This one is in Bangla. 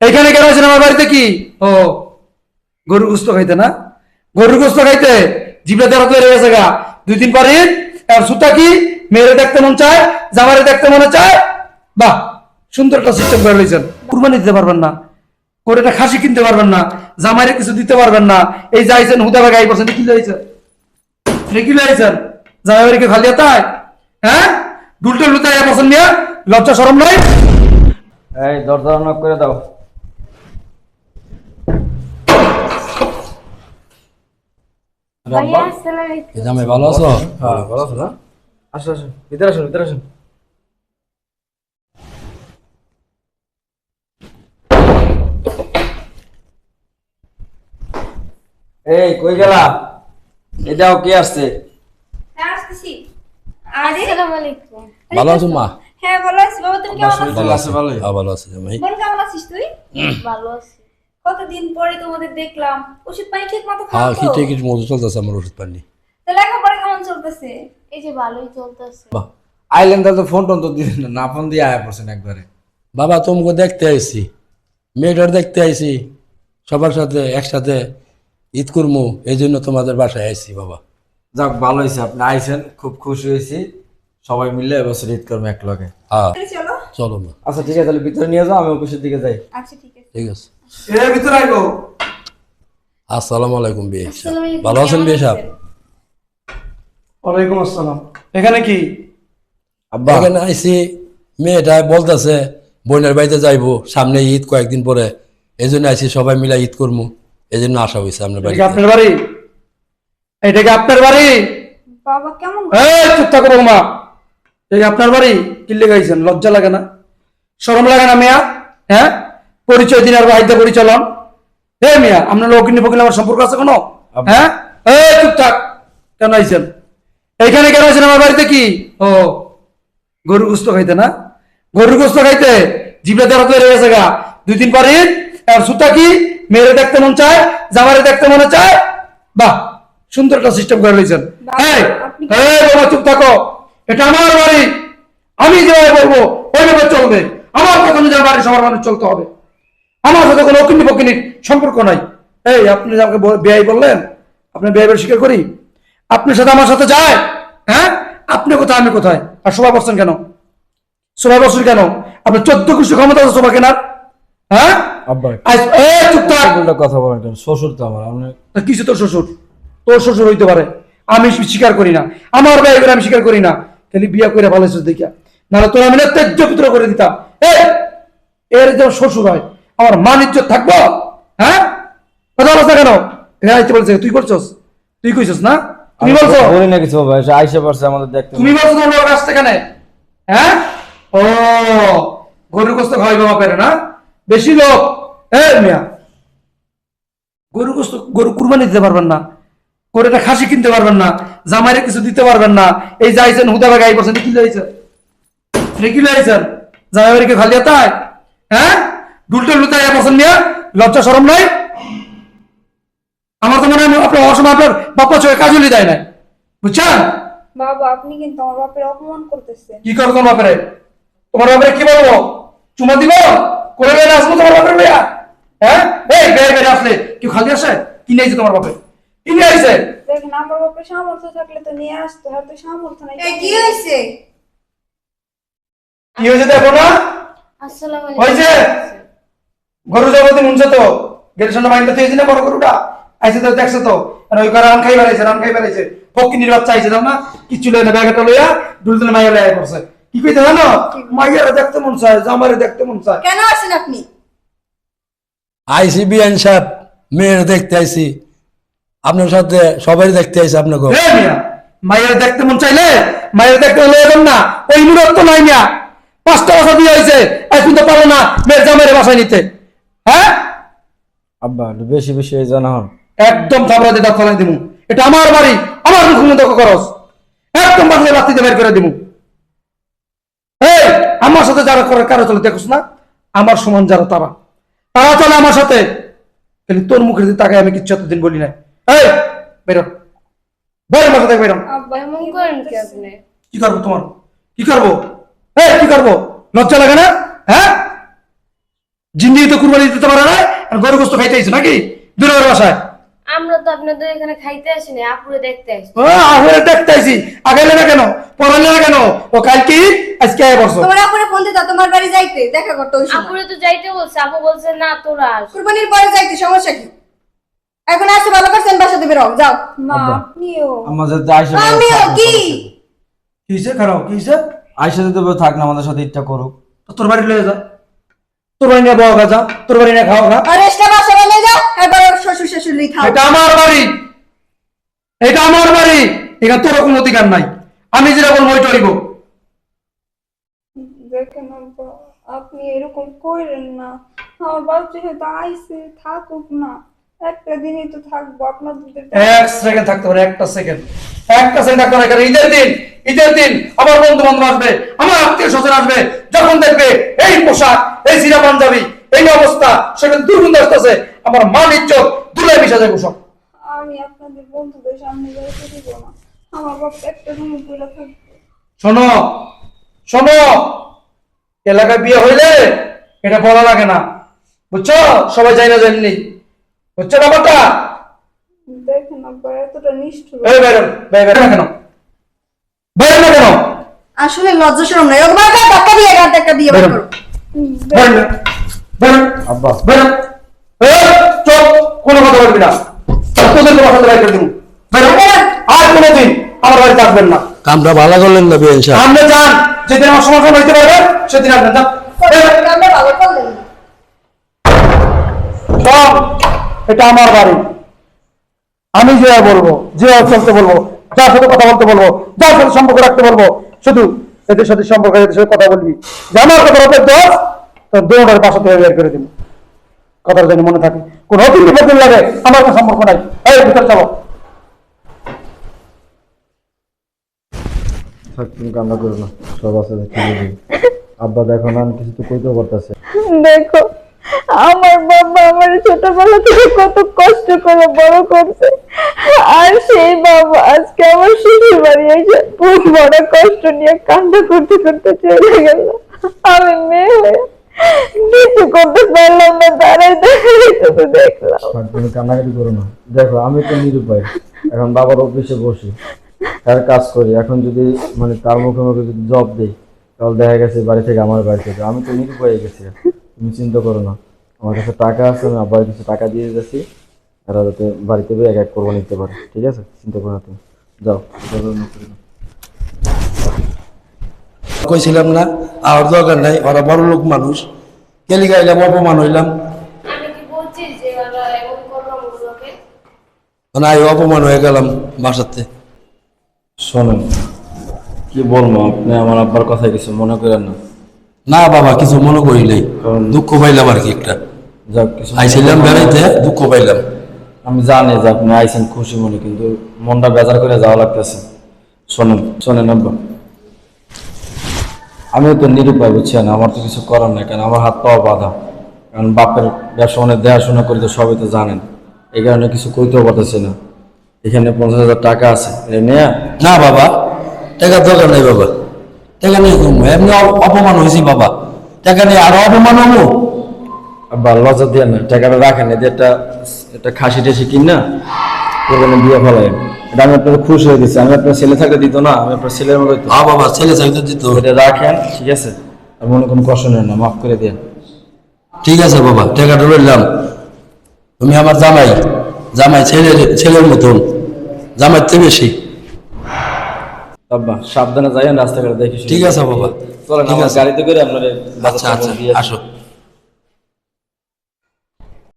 এইখানে কেন আছেন আমার বাড়িতে? কি ও গরুর গোস্ত খাইতে না? গরুর গোস্ত খাইতে জিভে দেওয়া তো গেছে গা। 2 দিন পরে ঈদ, আর সুতা কি মেয়েরে দেখতে মন চায়, জামারে দেখতে মনে চায়। বাহ, সুন্দর একটা সিস্টেম করে লইছেন। কুরবানি দিতে পারবেন না, করে একটা খাসি কিনতে পারবেন না, জামাইরে কিছু দিতে পারবেন না। এই যাইছেন হুদা বাগা 1% কি লইছেন? কি লইছেন? জামাই বাড়িকে খালি তাই? হ্যাঁ, দুলটো লুতাই 1% নিয়ে লজ্জা শরম নাই? এই দরজা নক করে দাও। ভাইয়া আসসালামু আলাইকুম। জামাই ভালো আছো? হ্যাঁ ভালো আছো না? আসো আসো, ভিতরে আসুন, ভিতরে আসুন। এই কই গেলা? এই দাও, কে আসছে? হ্যাঁ আসতেছি। আরে আসসালামু আলাইকুম। ভালো আছো মা? হ্যাঁ ভালো আছি বাবা, তুমি কেমন আছো? ভালো আছে, ভালোই। হ্যাঁ ভালো আছি জামাই। বোন কেমন আছিস তুই? ভালো আছি। কতদিন পরে তোমাদের দেখলাম। ওষুধ পানি ঠিক মতো খাও হ্যাঁ তো? খিটে কিছু মজা চলতেছে আমার ওষুধ পানি। তো লেখাপড়া কেমন চলতেছে? এই যে ভালোই চলতেছে। আইলেন তাহলে তো ফোন টোন তো দিলেন না, না ফোন দিয়ে আয়া পড়ছেন একবারে। বাবা তোমাকে দেখতে আইছি, মেয়েটার দেখতে আইছি, সবার সাথে একসাথে ঈদ করবো, এই জন্য তোমাদের বাসায় আইছি বাবা। যাক ভালো হয়েছে, আপনি আইছেন, খুব খুশি হয়েছি। সবাই মিলে এবছর ঈদ করবো এক লগে। হ্যাঁ তাহলে চলো। চলো মা। আচ্ছা ঠিক আছে, তাহলে ভিতরে নিয়ে যাও, আমি অফিসের দিকে যাই। আচ্ছা ঠিক আছে। ঠিক আছে। এর ভিতরে আইবো। আসসালামু আলাইকুম বিয়ে সাহেব। আসসালামু আলাইকুম, ভালো আছেন কেমন বিয়ে সাহেব? আছেন? ওয়ালাইকুম আসসালাম। এখানে কি? আব্বা এখানে আইছি, মেয়েটা বলতেছে বোনের বাড়িতে যাইবো সামনে ঈদ কয়েকদিন পরে, এই জন্য আইছি সবাই মিলে ঈদ করবো, এই জন্য আসা হয়েছে আপনার এটা কি বাড়িতে। আপনার বাড়ি? এটা কি আপনার বাড়ি? বাবা কেমন? এই চুপ থাকো বৌমা। এই আপনার বাড়ি? কি লেগাইছেন? লজ্জা লাগে না, শরম লাগে না মিয়া? হ্যাঁ, পরিচয় দিন আর বাড়িতে পরিচলন। হে মিয়া, আপনার লকিনি ফকিনি আমার সম্পর্ক আছে কোনো? হ্যাঁ, এই চুপ থাক। কেন আইছেন এইখানে? কেন আছেন আমার বাড়িতে? কি ও গরুর গোস্ত খাইতে না? গরুর গোস্ত খাইতে জিভে দেওয়া তো গেছে গা। 2 দিন পরে ঈদ, আর সুতা কি মেয়েরে দেখতে মন চায়, জামারে দেখতে মনে চায়। বাহ, সুন্দর একটা সিস্টেম করে লইছেন। এই এই বাবা চুপ থাকো, এটা আমার বাড়ি। আমি যেভাবে বলবো ওইভাবে চলবে। আমার কথা অনুযায়ী বাড়ি সবার মানুষ চলতে হবে। আমার সাথে কোনো অকিনি বকিনির সম্পর্ক নাই। এই আপনি যে আমাকে বেয়াই বললেন, আপনি বেয়াই স্বীকার করি। আপনার সাথে আমার সাথে যায়? হ্যাঁ, আপনি কোথায় আমি কোথায়? আর শোভা বসছেন কেন? শোভা বসছেন কেন? আপনি 14 কোটি ক্ষমতা আছে শোভা কেনার? হ্যাঁ আব্বা এই চুপ থাক। উল্টা কথা বলেন কেন? শ্বশুর তো আমার, আপনি তা কিছু তোর শ্বশুর, তোর শ্বশুর হইতে পারে, আমি স্বীকার করি না। আমার ব্যয় করে আমি স্বীকার করি না। খালি বিয়া করে ভালো দেখিয়া, নাহলে তোর আমি না ত্যায্য পুত্র করে দিতাম। এই এর যে শ্বশুর হয়, আমার মান ইজ্জত থাকবো? হ্যাঁ, কথা বলছ না কেন? এখানে আইতে বলছে তুই করছস, তুই কইছস না? তুমি বলছো? বলি না কিছু বাবা, এসে আইসা পারছে আমাদের দেখতে। তুমি বলছো তোমার বাবার আসতে কেন? হ্যাঁ, ও গরুর গোস্ত খাওয়াইবে বাপের না? বেশি লোক। এই মিয়া, গরু গোস্ত, গরু কুরবানি দিতে পারবেন না, করে একটা খাসি কিনতে পারবেন না, জামাইরে কিছু দিতে পারবেন না। এই যাইছেন হুদা বাগা 1% কি লইছেন? কি লইছেন? জামাই বাড়িকে খালি তাই? হ্যাঁ, দুলটো লুতাই 1% নিয়ে লজ্জা শরম নাই? আমার তো মনে হয় আপনার অসময় আপনার বাপ্পা চোখে কাজলি দেয় নাই, বুঝছেন? বাবা আপনি কিন্তু আমার বাপের অপমান করতেছেন। কি করবো তোমার বাপেরে? তোমার বাপেরে কি বলবো? চুমা দিব? করে বেড়ে আসবো তোমার বাপের বেয়া? হ্যাঁ, এই বেড়ে বেড়ে আসলে কেউ খালি আসে? কি নিয়েছে তোমার বাপে? কি নিয়ে আইছে? দেখেন আমার বাপের সামর্থ্য থাকলে তো নিয়ে আসতো, হয়তো সামর্থ্য নাই। এই কি হয়েছে? কি হয়েছে দেখো না? আসসালামু হয়েছে? আলাইকুম। গরু জগতে মুনছে তো গেটের সামনে বাইন্দা থেয়েছি না বড় গরুটা? আইছে তো দেখছো তো, আর ওই করে রান খাই বেড়াইছে ফকিনির বাচ্চা আইছে দাও না, কিচ্ছু লয় না, ব্যাগটা লইয়া দুলদুলে মাইয়া লইয়া পড়ছে। কি কইতে জানো? মাইয়ারে দেখতে মন চায়, জামারে দেখতে মন চায়। কেন আসেন আপনি? আইসি বিয়ান সাহেব, মেয়ের দেখতে আইসি, আপনার সাথে সবাই দেখতে আইসি আপনাকে। হে মিয়া, মাইয়ারে দেখতে মন চাইলে মাইয়ারে দেখতে হলে এরকম না, ওই মুরত তো নাই মিয়া। 5টা বছর দিয়ে হয়েছে, এখন তো পারো না মেয়ের জামাইরে বাসায় নিতে। হ্যাঁ, আব্বা একটু বেশি বেশি এই জানা হন। একদম থাবড়া দিয়ে দাঁত ফলাই দিমু। এটা আমার বাড়ি, আমার মুখমুখ করস, একদম বাড়িতে বাতিতে বের করে দিমু। এই আমার সাথে যারা করে কারো চলে দেখোস না, আমার সমান যারা তারা তারা চলে আমার সাথে। খালি তোর মুখের দিকে তাকায় আমি কিচ্ছু এতদিন বলি নাই। এই বেরো, বেরো আমার সাথে বেরো। আব্বা এমন করেন কি আপনি? কি করবো তোমার? কি করবো? এই কি করবো? লজ্জা লাগে না? হ্যাঁ, জিন্দিগি তো কুরবানি দিতে পারে না, আর গরু গোস্ত খাইতে আইছো নাকি দূরের বাসায়? আমরা তো আপনাদের এখানে খাইতে আসিনি, আপুরে দেখতে আসি। ও আগে দেখতে আইছি, আগাইলে না কেন, পড়ালে না কেন? ও কালকে ঈদ, আজকে আয় বর্ষ। তোমার আপুরে ফোন দিতা তোমার বাড়ি যাইতে দেখা করতে ওই সময় আপুরে তো যাইতে বলছে, আপু বলছে না তোরা আস। কুরবানির পরে যাইতে সমস্যা কি? এখন আসতে ভালো করছেন, বাসা দিবে রং যাও। মা আপনিও আমার সাথে আয়সা আমিও কি কি হইছে খারাপ, কি হইছে? আয়সা যদি থাক না আমাদের সাথে ঈদটা করুক। তোর বাড়ি লয়ে যা, তোর বাড়ি নিয়ে বওয়া যা, তোর বাড়ি নিয়ে খাওয়া খা। আর এসটা বাসা বানিয়ে যাও, এবার শ্বশুর শাশুড়ি খাও। এটা আমার বাড়ি, এটা আমার বাড়ি, এখানে তোর কোনো অধিকার নাই। আমি যেটা বলবো ওইটা হইব। দেখেন আব্বা, আপনি এরকম করেন না। আমার বাচ্চা হয়তো আইসে, থাকুক না, একটা দিনই তো থাকবো আপনাদের। এক সেকেন্ড থাকতে পারে, একটা সেকেন্ড থাকতে পারে। কারণ ঈদের দিন আমার বন্ধু বান্ধব আসবে, আমার আত্মীয় স্বজন আসবে, যখন দেখবে এই পোশাক, এই সিরা পাঞ্জাবি, এই অবস্থা, সেখানে দুর্গন্ধ আসতেছে, আমার মান ইজ্জত ধুলায় মিশা যাবে সব। আমি আপনাদের বন্ধুদের সামনে যাইতে দিব না। আমার বাপ একটা রুমে পড়ে থাকবে। শোনো শোনো, এলাকায় বিয়ে হইলে এটা বলা লাগে না, বুঝছো? সবাই যাই না জানি, বুঝছো ব্যাপারটা? দেখেন আব্বা, এতটা নিষ্ঠুর। এই বাইরে বাইরে না কেন, বাইরে না কেন, আসলে লজ্জা শরম নাই, ওকে বারবার ধাক্কা দিয়ে গাড় ধাক্কা দিয়ে বের করো। বাইরে না, বাইরে আব্বা বাইরে, এই চুপ, কোনো কথা বলবি না, তোদের তোমার সাথে বাইরে করে দিব। বাইরে, আর কোনোদিন আমার বাড়িতে আসবেন না। কামটা ভালো করলেন না বিয়ে সাহেব। আপনি যান, যেদিন আমার সমাধান হইতে পারবে সেদিন আপনি যান। আমরা ভালো করলেন না। সব, এটা আমার বাড়ি, আমি যে বলবো, যে চলতে বলবো, যার সাথে কথা বলতে বলবো, যার সাথে সম্পর্ক রাখতে বলবো, শুধু এদের সাথে সম্পর্ক, এদের সাথে কথা বলবি। যে আমার কথা বলতে দোষ, তোর দৌড়ের বাসা থেকে বের করে দিব। কথাটা যেন মনে থাকে, কোন অতিথি বেতন লাগে আমার কোনো সম্পর্ক নাই। এই ভিতরে চলো। থাক, তুমি কান্না করো না, সব আছে ঠিক আছে। আব্বা দেখো না, আমি কিছু তো কইতেও পারতেছে। দেখো, আমার বাবা আমার ছোটবেলা থেকে কত কষ্ট করে বড় করছে, আর সেই বাবা আজকে আমার শ্বশুর বাড়ি এসে খুব বড় কষ্ট নিয়ে কান্না করতে করতে চলে গেল। আমি মেয়ে হয়ে কিছু করতে পারলাম না, দাঁড়াই দাঁড়াই শুধু দেখলাম। থাক, তুমি কান্নাকাটি করো না। দেখো আমি তো নিরুপায়, এখন বাবার অফিসে বসি, তার কাজ করি। এখন যদি মানে তার মুখে মুখে যদি জব দিই, তাহলে দেখা গেছে বাড়ি থেকে আমার বাড়িতে যাবে। আমি তো নিরুপায় গেছি। তুমি চিন্তা করো না, আমার কাছে টাকা আছে, আমি আব্বার কিছু টাকা দিয়ে যাচ্ছি, তারা যাতে বাড়িতে এক এক করবো নিতে পারে। ঠিক আছে, চিন্তা করো না তুমি, যাও। কইছিলাম না আর দরকার নাই, ওরা বড় লোক মানুষ, কেলি গাইলাম, অপমান হইলাম। আমি কি বলছি যে ওরা এমন করলাম ওগুলোকে? মানে আমি অপমান হয়ে গেলাম বাসাতে। শোনেন, কি বলবো, আপনি আমার আব্বার কথা কিছু মনে করেন না। না বাবা, কিছু মনে করি নাই, দুঃখ পাইলাম আর কি একটা। যাক, কিছু আইছিলাম বেড়াইতে, দুঃখ পাইলাম। আমি জানি যে আপনি আইসেন খুশি মনে, কিন্তু মনটা বেজার করে যাওয়া লাগতেছে। শোনেন শোনেন আব্বা, আমিও তো নিরুপায়, বুঝছেন? আমার তো কিছু করার নাই, কারণ আমার হাত পাওয়া বাঁধা। কারণ বাপের ব্যবসা অনেক দেখাশোনা করি তো, সবই তো জানেন। এই কারণে কিছু কইতেও পারতেছি না। এখানে 50,000 টাকা আছে, এটা নিয়ে না বাবা, টাকার দরকার নাই বাবা, টাকা নিয়ে কমবো, এমনি অপমান হয়েছি বাবা, টাকা নিয়ে আরো অপমান হবো। আব্বা লজ্জা দিয়ে না, টাকাটা রাখেন, এতে একটা খাসি টাসি কিন না, ওখানে বিয়ে ফেলায়। এটা আমি আপনার খুশি হয়ে দিচ্ছি। আমি আপনার ছেলে থাকলে দিত না, আমি আপনার ছেলের মতো। হ্যাঁ বাবা, ছেলে চাইতে দিত। এটা রাখেন, ঠিক আছে? আর মনে কোনো কষ্ট নেন না, মাফ করে দেন। ঠিক আছে বাবা, টাকাটা রইলাম। তুমি আমার জামাই, জামাই ছেলের মতন, জামাই থেকে বেশি। আব্বা সাবধানে যাইয়েন, রাস্তাঘাটে দেখি। ঠিক আছে বাবা, চলেন, ঠিক আমার আছে। গাড়িতে করে আপনার আচ্ছা আচ্ছা, আসো।